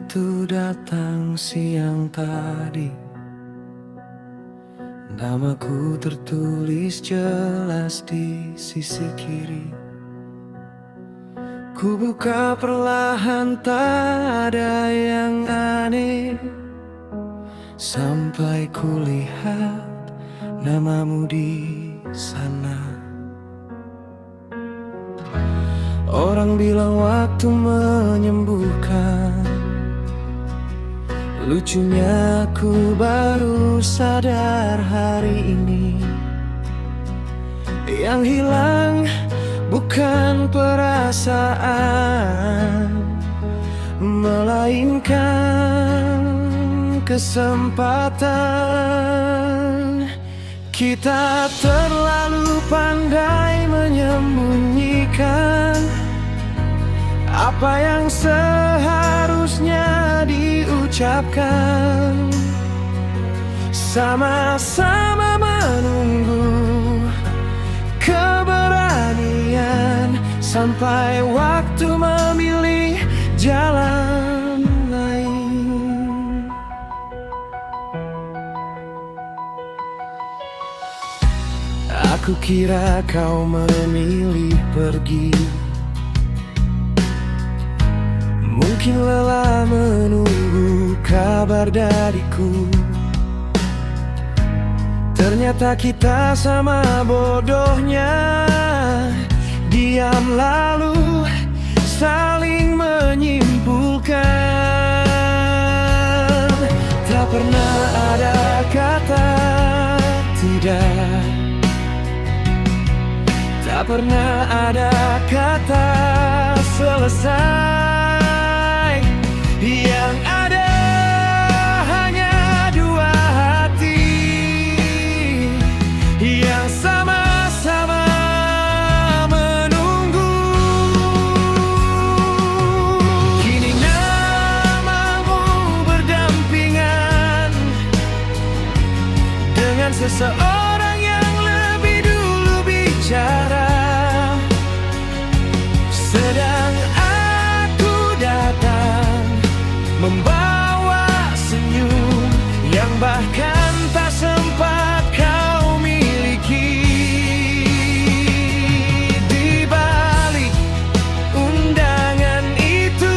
itu datang siang tadi. Namaku tertulis jelas di sisi kiri. Ku buka perlahan, tak ada yang aneh, sampai ku lihat namamu di sana. Orang bilang waktu menyembuhkan, lucunya aku baru sadar hari ini. Yang hilang bukan perasaan, melainkan kesempatan. Kita terlalu pandai menyembunyikan apa yang seharusnya diucapkan. Sama-sama menunggu keberanian sampai waktu memilih jalan lain. Aku kira kau memilih pergi, mungkin lelah menunggu kabar dariku. Ternyata kita sama bodohnya, diam lalu saling menyimpulkan. Tak pernah ada kata tidak, tak pernah ada kata selesai. Yang ada hanya dua hati yang sama-sama menunggu. Kini namamu berdampingan dengan seseorang yang lebih dulu bicara. Sedang aku datang membawa senyum yang bahkan tak sempat kau miliki. Di balik undangan itu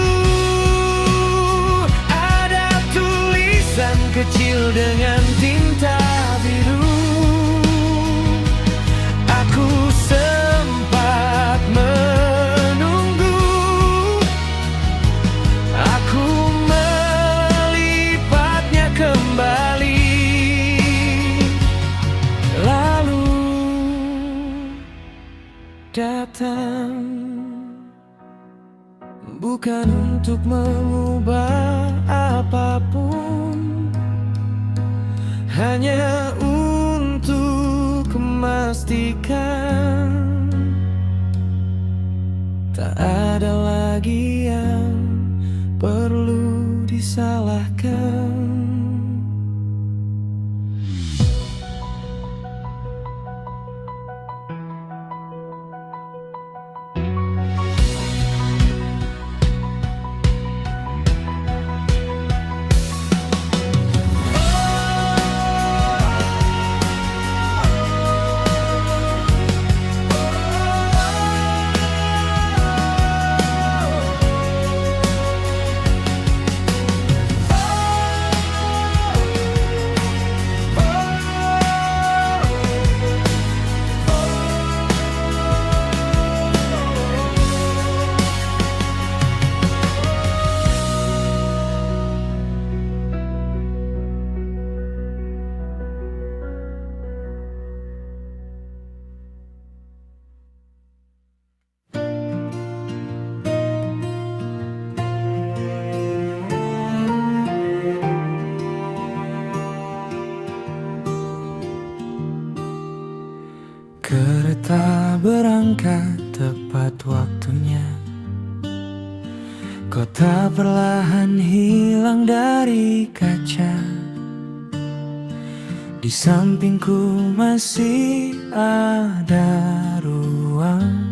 ada tulisan kecil dengan tinta biru. Aku sempat menunggu, aku melipatnya kembali. Lalu datang, bukan untuk mengubah apapun, hanya untuk memastikan tak ada lagi yang perlu disalahkan. Kereta berangkat tepat waktunya, kota perlahan hilang dari kaca. Di sampingku masih ada ruang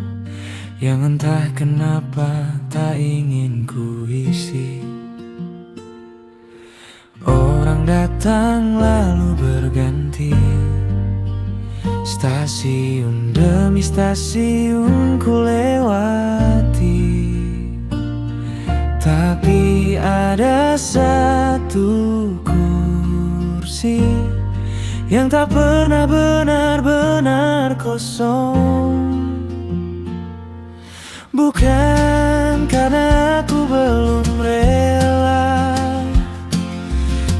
yang entah kenapa tak ingin ku isi. datang lalu berganti. Stasiun demi stasiun ku lewati, tapi ada satu kursi yang tak pernah benar-benar kosong. Bukan karena aku belum rela,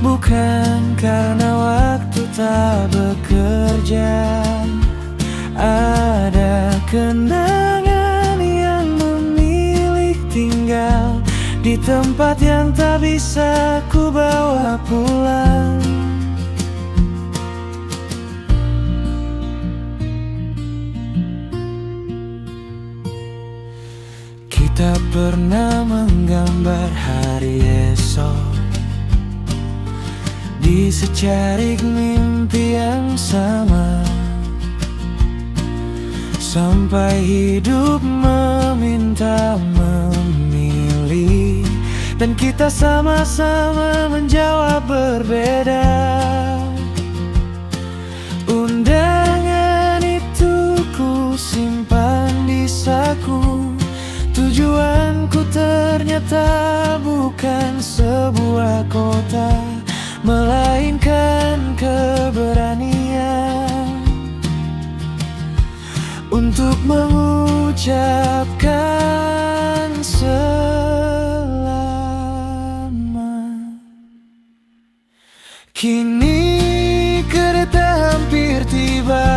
bukan karena waktu tak bekerja. Ada kenangan yang memilih tinggal di tempat yang tak bisa ku bawa pulang. Kita pernah menggambar hari esok di secarik mimpi yang sama, sampai hidup meminta memilih, dan kita sama-sama menjawab berbeda. Undangan itu ku simpan di saku, tujuanku ternyata bukan sebuah kota, melainkan keberanian untuk mengucapkan selamat. Kini kereta hampir tiba,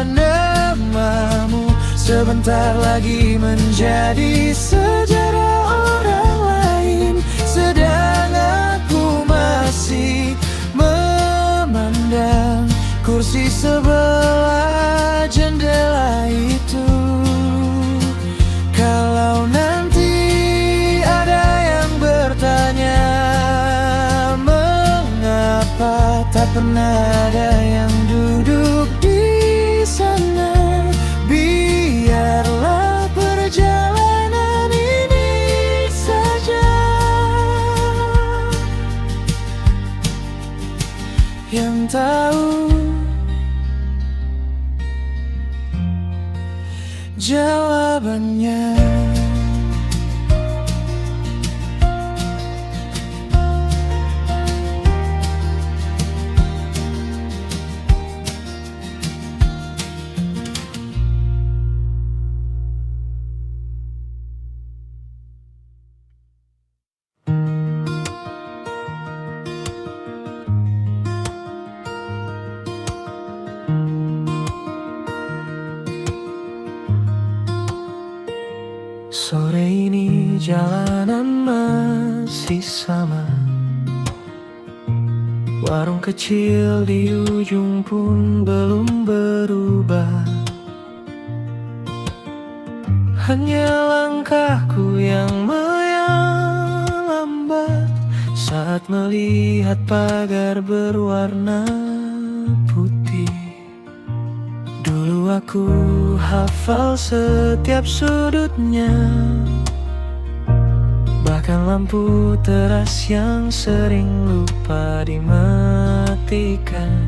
namamu sebentar lagi menjadi sejarah orang lain, sedang aku masih memandang kursi sebelah jendela itu. Kalau nanti ada yang bertanya mengapa tak pernah ada yang duduk di sana, biarlah perjalanan ini saja yang tahu jawabannya. Sore ini jalanan masih sama, warung kecil di ujung pun belum berubah. Hanya langkahku yang melambat saat melihat pagar berwarna putih. Dulu aku hafal setiap sudutnya, bahkan lampu teras yang sering lupa dimatikan.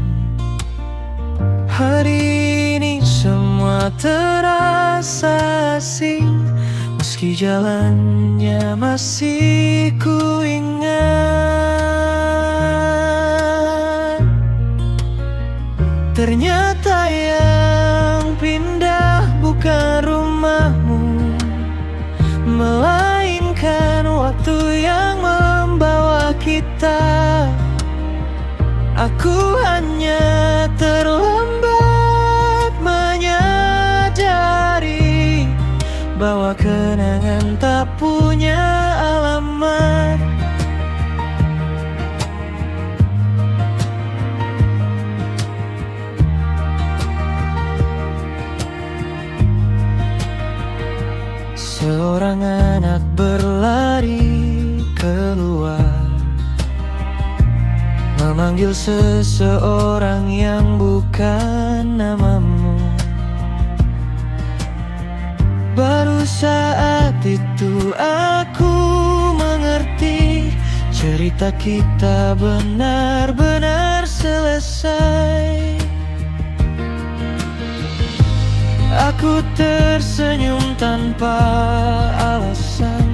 Hari ini semua terasa asing, meski jalannya masih ku ingat. Ternyata yang pindah bukan rumahmu, melainkan waktu yang membawa kita. Aku hanya terlambat menyadari bahwa kenangan tak punya alamat. Seorang anak berlari keluar, memanggil seseorang yang bukan namamu. Baru saat itu aku mengerti cerita cerita kita benar-benar selesai. Aku tersenyum tanpa alasan,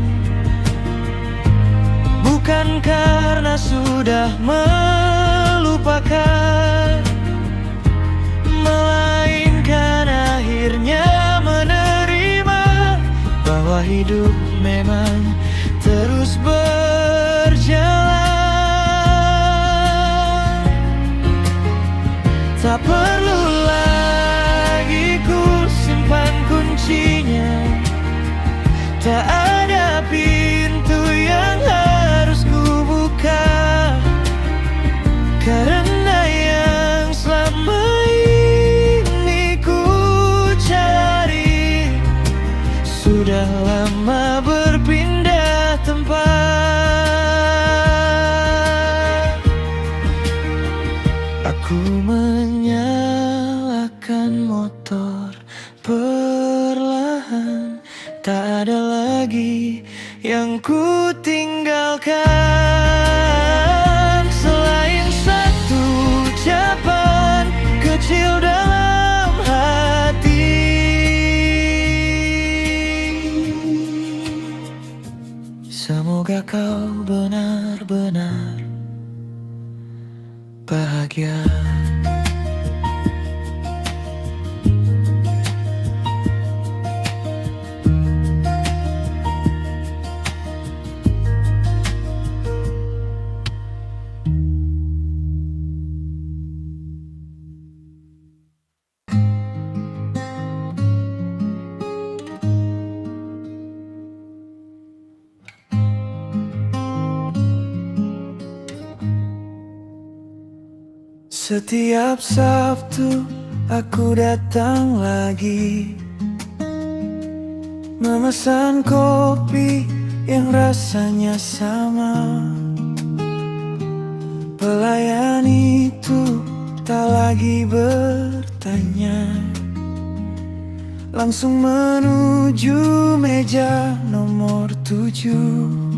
bukan karena sudah melupakan, melainkan akhirnya menerima bahwa hidup memang terus berjalan. Tak perlu lagi ku simpan kuncinya, tak ada pintu yang harus ku buka, karena yang selama ini ku cari sudah lama berpindah tempat. Aku menyalakan motor perlahan, tak ada lagi yang ku tinggalkan selain satu ucapan kecil dalam hati. Semoga kau benar-benar bahagia. Setiap Sabtu aku datang lagi, memesan kopi yang rasanya sama. Pelayan itu tak lagi bertanya, langsung menuju meja nomor 7.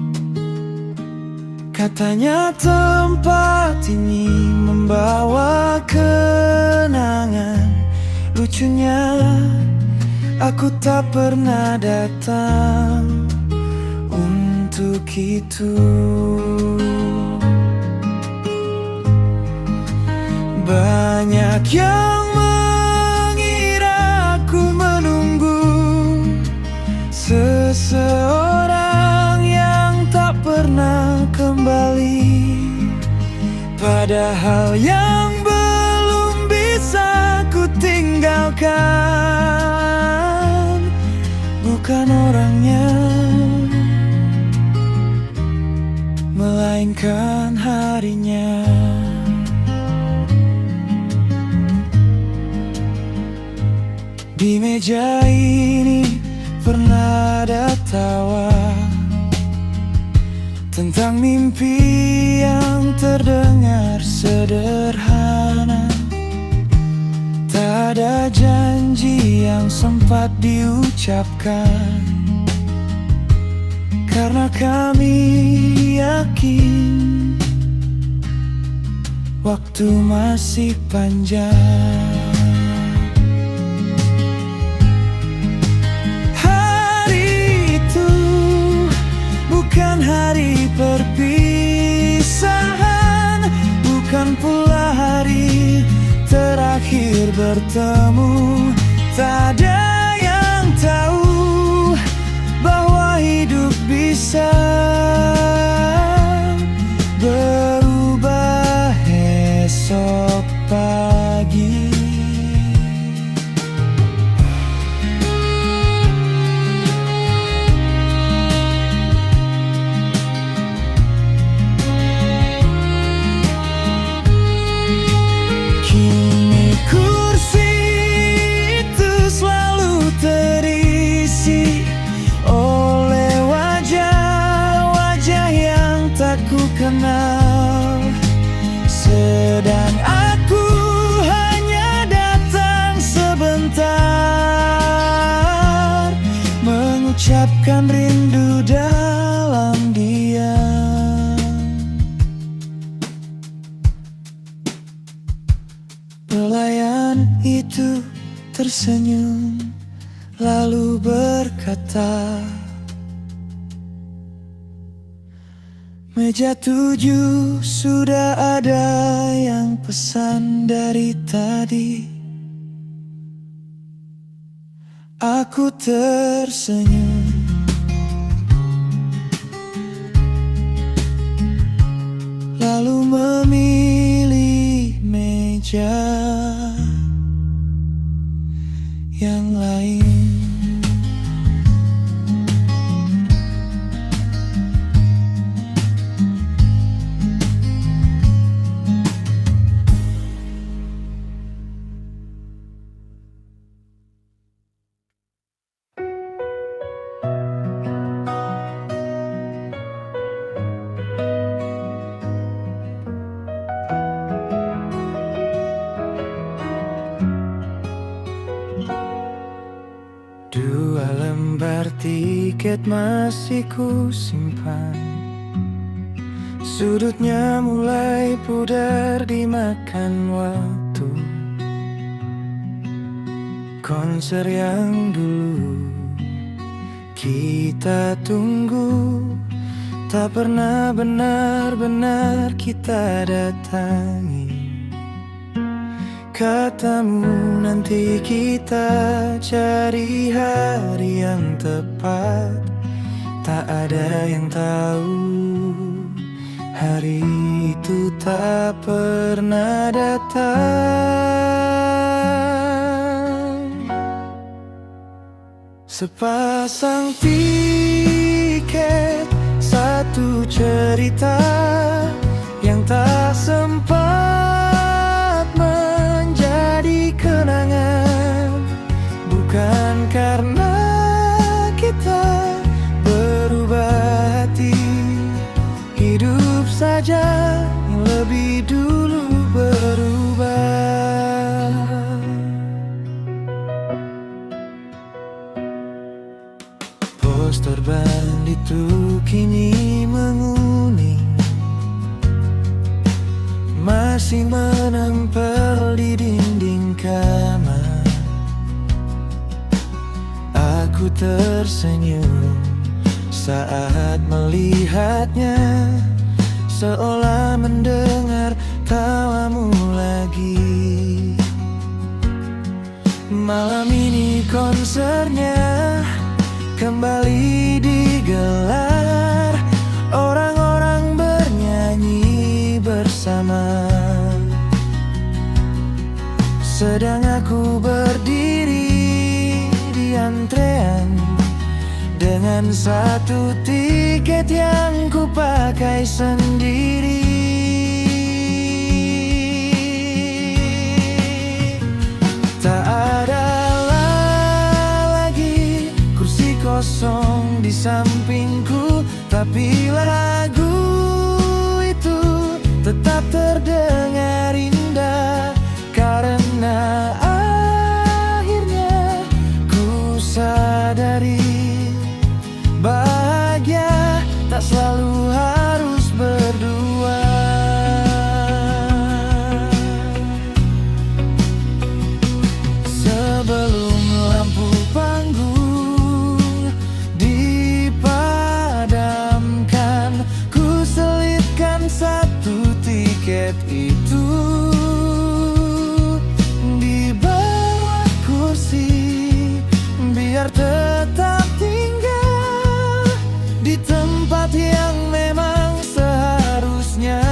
Katanya tempat ini membawa kenangan. Lucunya aku tak pernah datang untuk itu. Banyak yang mengira aku menunggu seseorang yang tak pernah kembali, padahal yang belum bisa ku tinggalkan bukan orangnya, melainkan harinya. Di meja ini pernah ada tawa tentang mimpi yang terdengar sederhana. Tak ada janji yang sempat diucapkan, karena kami yakin waktu masih panjang. Bukan hari perpisahan, bukan pula hari terakhir bertemu. Tak ada yang tahu bahwa hidup bisa berubah esok pagi. Kenal, sedang aku hanya datang sebentar, mengucapkan rindu dalam diam. tersenyum lalu berkata, meja 7 sudah ada yang pesan dari tadi. Aku tersenyum, lalu memilih meja yang lain. Dua lembar tiket masih ku simpan, sudutnya mulai pudar dimakan waktu. Konser yang dulu kita tunggu, tak pernah benar-benar kita datangi. Katamu nanti kita cari hari yang tepat, tak ada yang tahu hari itu tak pernah datang. Sepasang tiket, satu cerita yang tak sempat kenangan, bukan karena kita berubah hati, hidup saja yang lebih dulu berubah. Poster band itu kini menguning, masih menempel di dinding kamar. Aku tersenyum saat melihatnya, seolah mendengar tawamu lagi. Malam ini konsernya kembali digelar, orang-orang bernyanyi bersama, sedang aku berdiri di antrean dengan satu tiket yang ku pakai sendiri. Tak ada lagi kursi kosong di sampingku, tapi lagu itu tetap terdengar indah, karena akhirnya ku sadari bahagia tak selalu harus berdua. Sebelum lampu panggung dipadamkan, ku selipkan satu tiket itu di bawah kursi, biar tetap tinggal di tempat yang memang seharusnya.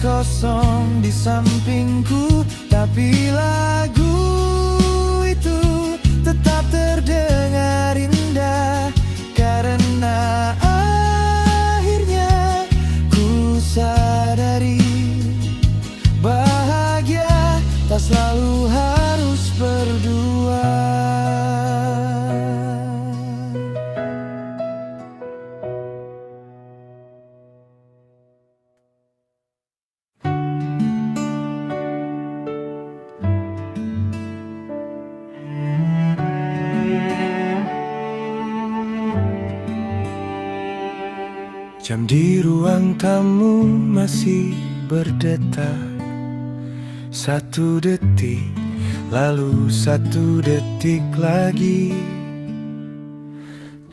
Kosong di sampingku, tapi lagu itu tetap terdengar indah, karena akhirnya ku sadari bahagia tak selalu Jam di ruang tamu masih berdetak. 1 detik, lalu 1 detik lagi.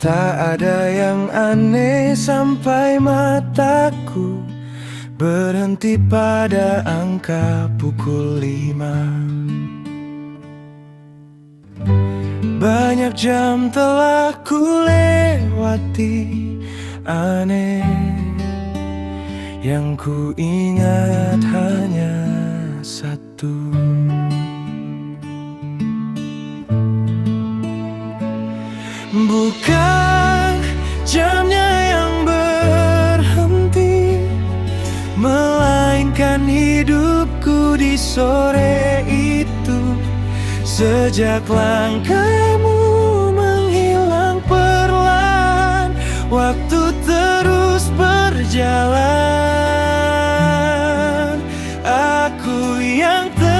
Tak ada yang aneh sampai mataku berhenti pada angka pukul 5. Banyak jam telah kulewati, aneh yang ku ingat hanya 1. Bukan jamnya yang berhenti, melainkan hidupku di sore itu. Sejak langkahmu menghilang perlahan, waktu terus berjalan. Aku yang tertinggal.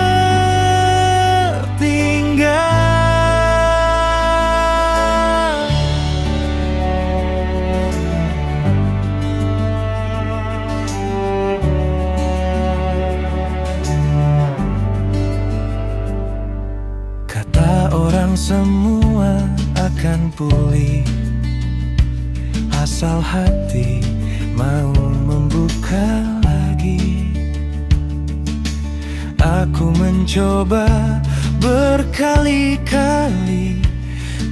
Kata orang semua akan pulih, asal hati mau membuka lagi. Aku mencoba berkali-kali,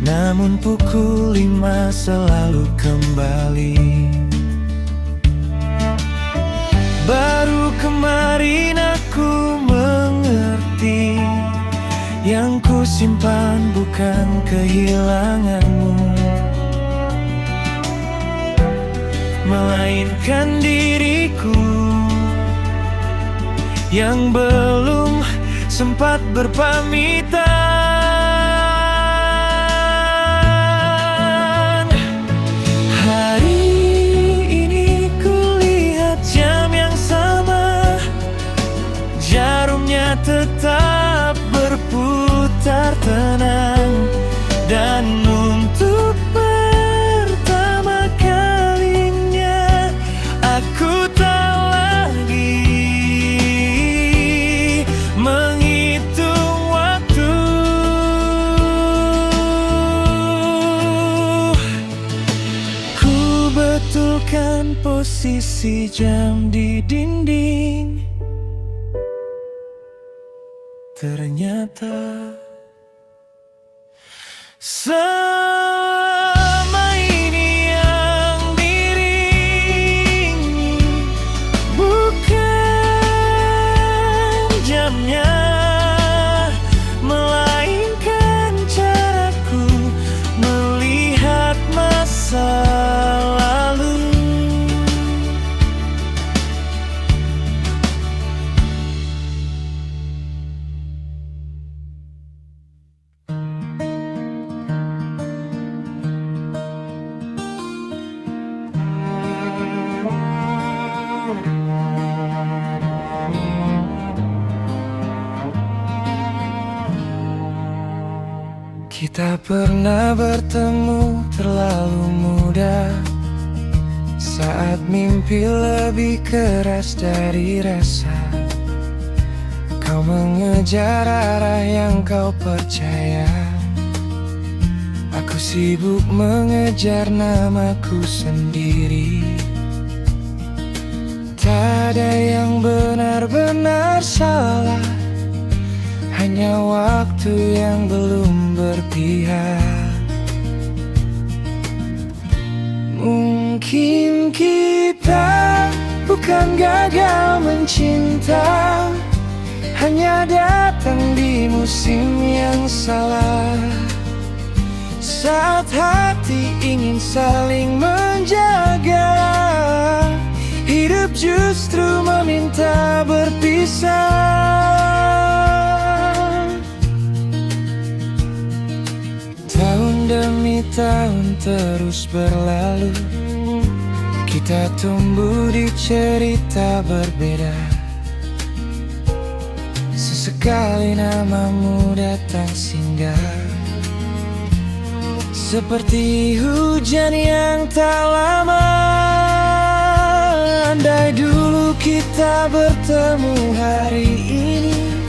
namun pukul 5 selalu kembali. Baru kemarin aku mengerti, yang ku simpan bukan kehilanganmu, melainkan diriku yang belum sempat berpamitan. Hari ini kulihat jam yang sama, jarumnya tetap berputar tenang. Dan untuk pertama kalinya aku tak lagi menghitung waktu. Ku betulkan posisi jam di dinding, ternyata selama ini yang diringi bukan jamnya, melainkan caraku melihat masa lalu. Kita pernah bertemu terlalu muda, saat mimpi lebih keras dari rasa. Kau mengejar arah yang kau percaya, aku sibuk mengejar namaku sendiri. Tak ada yang benar-benar salah, hanya waktu yang belum berpihak. Mungkin kita bukan gagal mencinta, hanya datang di musim yang salah. Saat hati ingin saling menjaga, hidup justru meminta berpisah. Tahun demi tahun terus berlalu, kita tumbuh di cerita berbeda. Sesekali namamu datang singgah, seperti hujan yang tak lama. kita bertemu hari ini,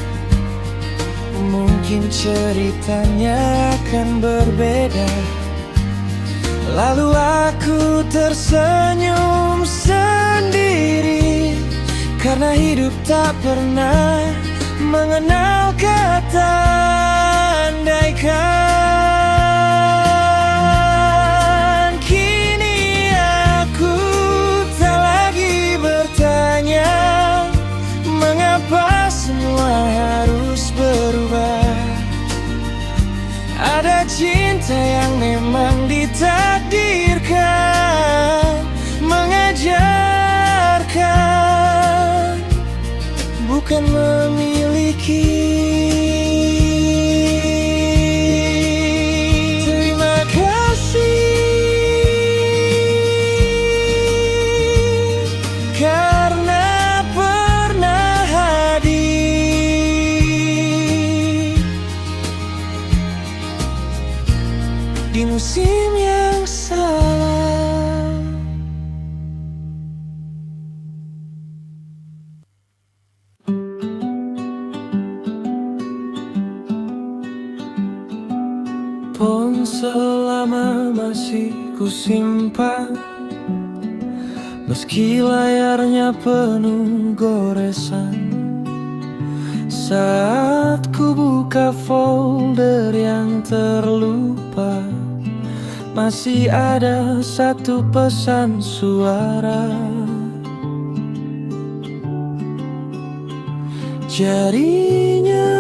mungkin ceritanya akan berbeda. Lalu aku tersenyum sendiri, karena hidup tak pernah mengenal kata andaikan. Kini aku tak lagi bertanya mengapa semua harus berubah. Ada cinta yang memang ditakdirkan mengajarkan, bukan memiliki. Terima kasih karena pernah hadir di musim yang salah. Ponsel lama masih kusimpan, meski layarnya penuh goresan. Saat ku buka folder yang terlupa, masih ada satu pesan suara. Jarinya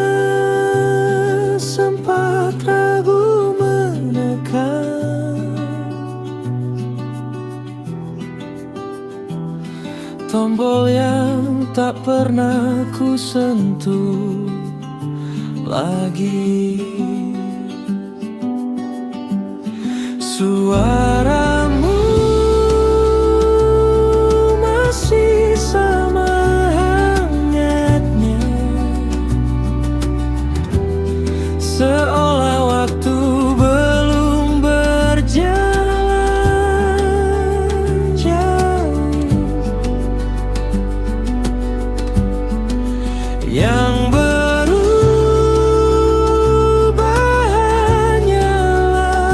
sempat ragu menekan tombol yang tak pernah ku sentuh lagi. Suaramu masih sama hangatnya, seolah waktu belum berjalan jauh. Yang berubah hanyalah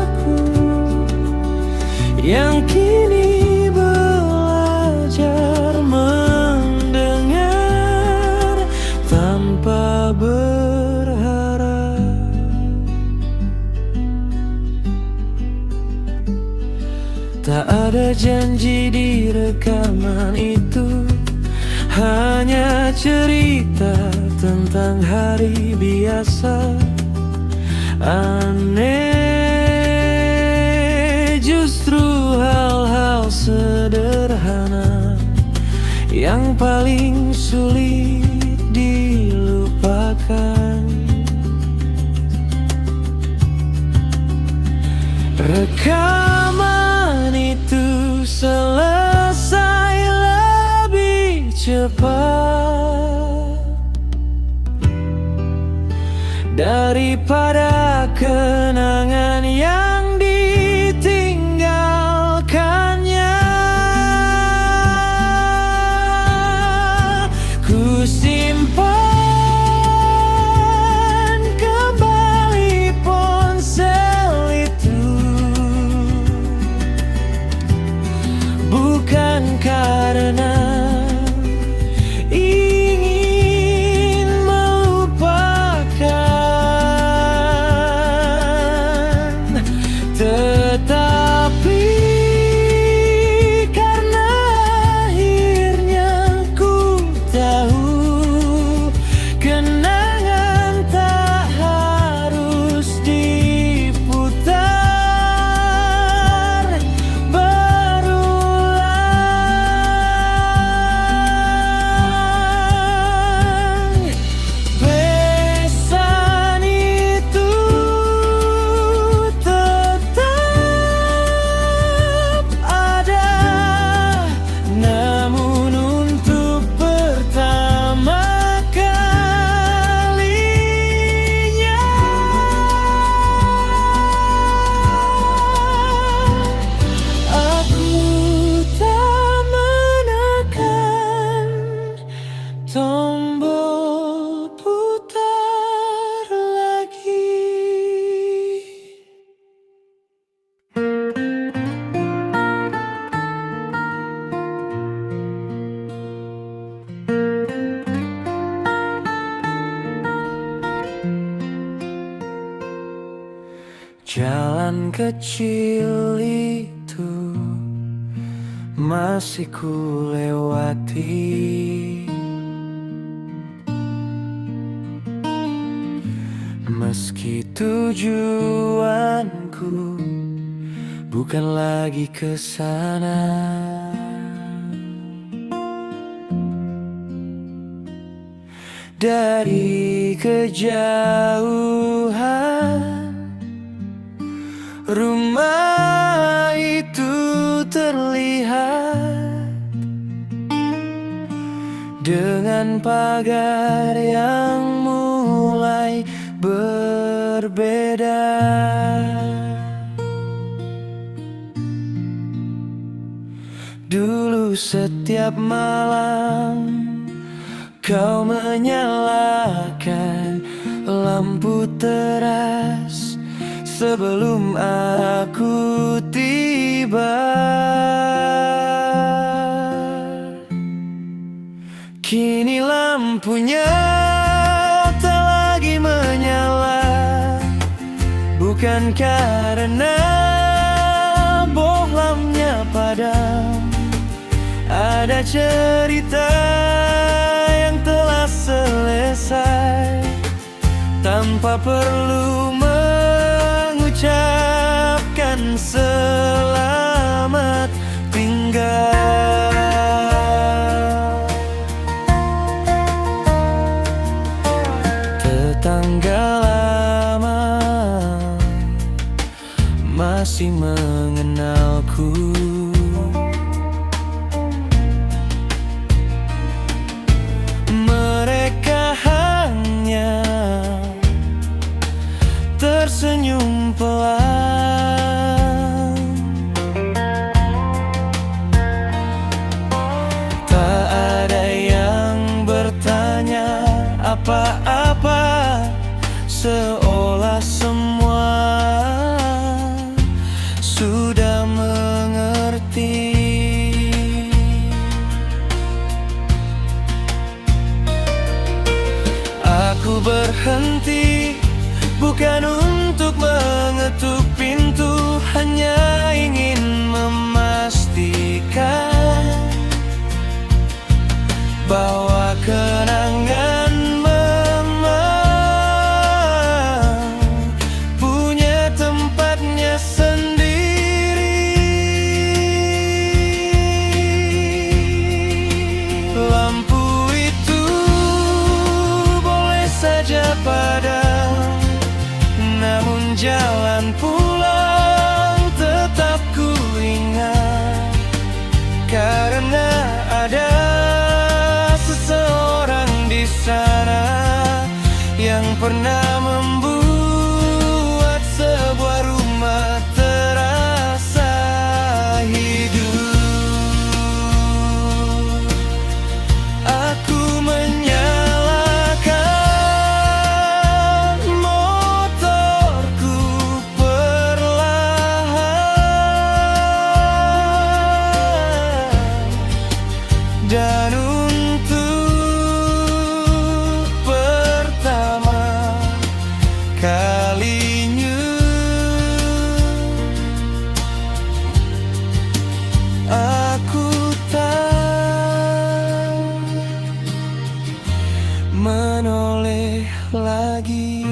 aku, yang kini belajar mendengar tanpa berharap. Tak ada janji di rekaman itu, hanya cerita tentang hari biasa. Aneh, justru hal-hal sederhana yang paling sulit dilupakan. Rekaman itu selesai lebih cepat daripada kenangan yang ditinggalkannya. Ku simpan kembali ponsel itu, bukan karena ingin melupakan, tetapi karena akhirnya ku tahu kenangan tak harus diputar berulang. kecil itu masih ku lewati, meski tujuanku bukan lagi ke sana. Dari kejauhan rumah itu terlihat dengan pagar yang mulai berbeda. Dulu setiap malam kau menyalakan lampu teras sebelum aku tiba. Kini lampunya tak lagi menyala, bukan karena bohlamnya padam. Ada cerita yang telah selesai tanpa perlu mengucapkan selamat tinggal. Tetangga lama masih mengenalku. Tersenyum pelan, tak ada yang bertanya apa-apa, seolah semua sudah mengerti. Aku berhenti bukan untuk mengetuk pintu, hanya ingin memastikan bahwa kenangan memang punya tempatnya sendiri. Lampu itu boleh saja padam, namun jalan pulang tetap ku ingat, karena ada seseorang di sana yang pernah membuat sebuah rumah terasa hidup. Aku dan untuk pertama kalinya aku tak menoleh lagi.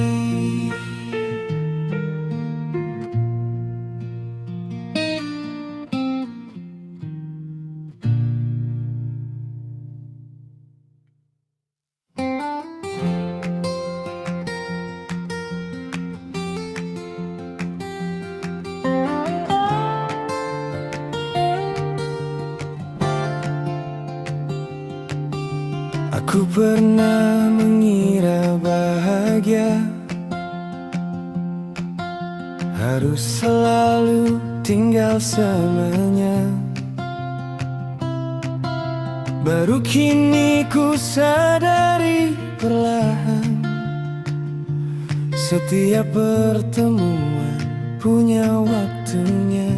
Aku pernah mengira bahagia harus selalu tinggal selamanya. Baru kini ku sadari perlahan, setiap pertemuan punya waktunya.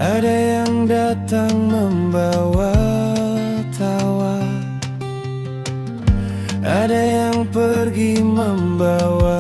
Ada yang datang membawa tawa, ada yang pergi membawa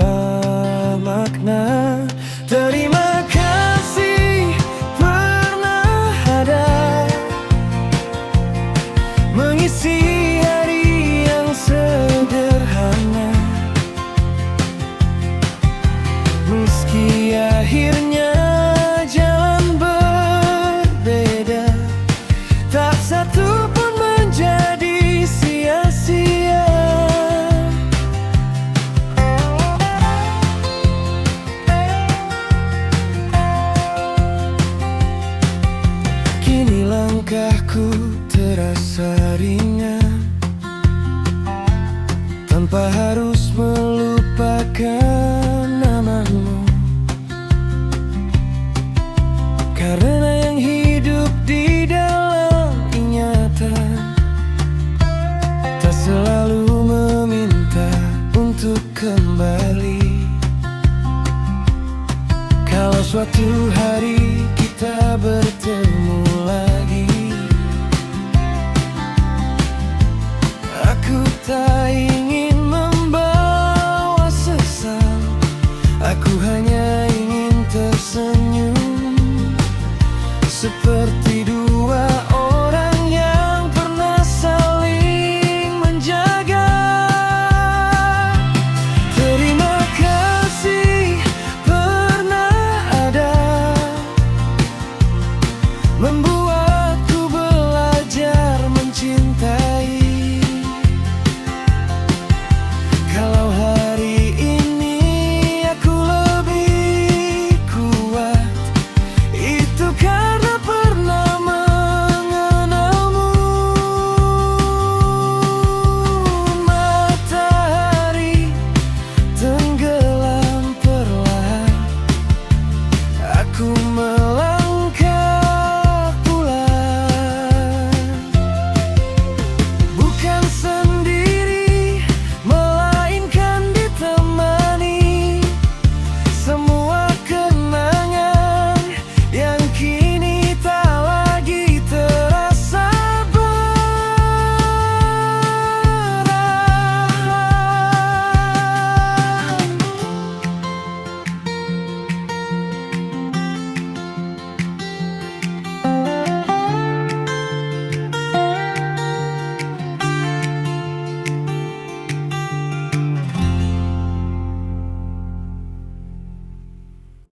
hari kita bertemu lagi, aku tak ingin membawa sesal, aku hanya ingin tersenyum seperti dua orang yang pernah saling menjaga. Terima kasih pernah ada, membuatku belajar mencintai. Kalau hari ini aku lebih kuat, itu karena pernah mengenalmu. Matahari tenggelam perlahan, aku